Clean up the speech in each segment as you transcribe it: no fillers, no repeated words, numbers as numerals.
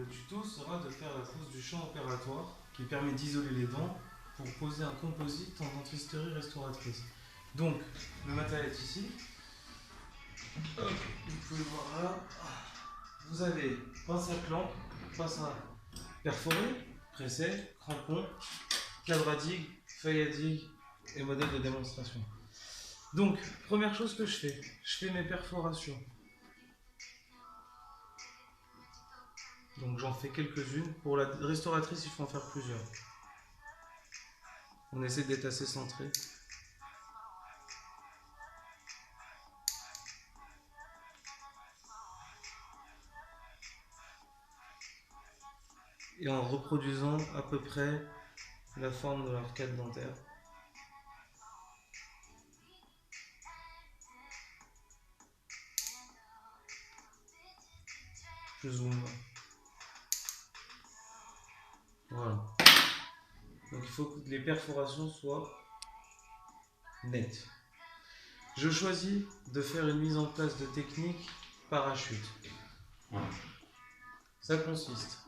Le tuto sera de faire la pose du champ opératoire qui permet d'isoler les dents pour poser un composite en dentisterie restauratrice. Donc, le matériel est ici. Hop, vous pouvez voir là. Vous avez pince à clamp, pince à perforer, pressé, crampon, cadre à digue, feuille à digue et modèle de démonstration. Donc, première chose que je fais mes perforations. Donc j'en fais quelques-unes. Pour la restauratrice, il faut en faire plusieurs. On essaie d'être assez centré. Et en reproduisant à peu près la forme de l'arcade dentaire. Je zoome. Voilà. Donc il faut que les perforations soient nettes. Je choisis de faire une mise en place de technique parachute. Ça consiste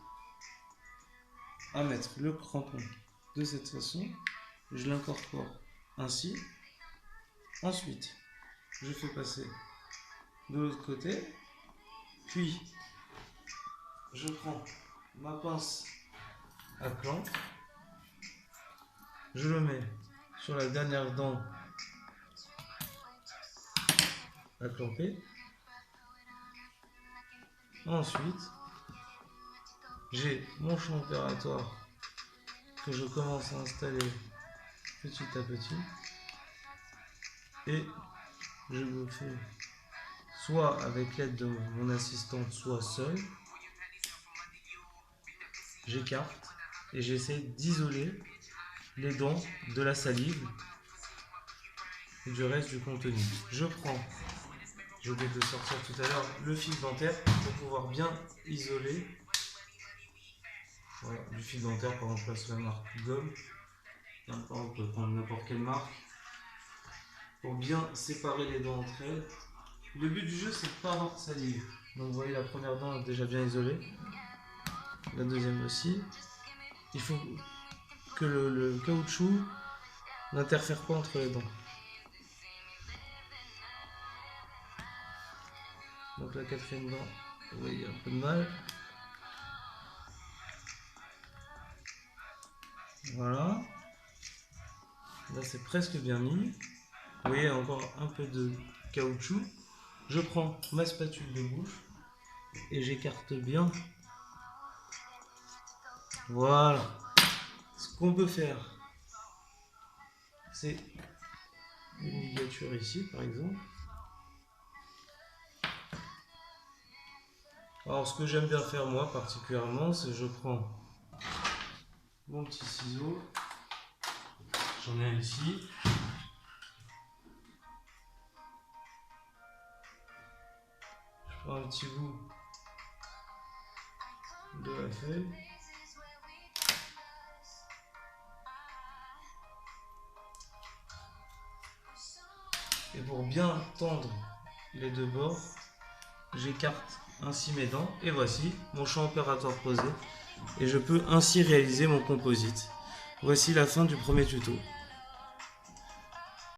à mettre le crampon de cette façon. Je l'incorpore ainsi. Ensuite, je fais passer de l'autre côté. Puis, je prends ma pince à clamp. Je le mets sur la dernière dent à clamper. Ensuite, j'ai mon champ opératoire que je commence à installer petit à petit. Et je le fais soit avec l'aide de mon assistante, soit seul. J'écarte et j'essaie d'isoler les dents de la salive et du reste du contenu. Je prends, j'ai oublié de sortir tout à l'heure, le fil dentaire pour pouvoir bien isoler. Voilà, du fil dentaire, par exemple, là, c'est la marque Gomme. On peut prendre n'importe quelle marque pour bien séparer les dents entre elles. Le but du jeu, c'est de ne pas avoir de salive. Donc, vous voyez, la première dent est déjà bien isolée. La deuxième aussi. Il faut que le caoutchouc n'interfère pas entre les dents. Donc la quatrième dent, vous voyez, il y a un peu de mal. Voilà. Là, c'est presque bien mis. Vous voyez, encore un peu de caoutchouc. Je prends ma spatule de bouche et j'écarte bien. Voilà. Ce qu'on peut faire, c'est une ligature ici, par exemple. Alors, ce que j'aime bien faire, moi, particulièrement, c'est que je prends mon petit ciseau. J'en ai un ici. Je prends un petit bout de la feuille. Et pour bien tendre les deux bords, j'écarte ainsi mes dents. Et voici mon champ opératoire posé. Et je peux ainsi réaliser mon composite. Voici la fin du premier tuto.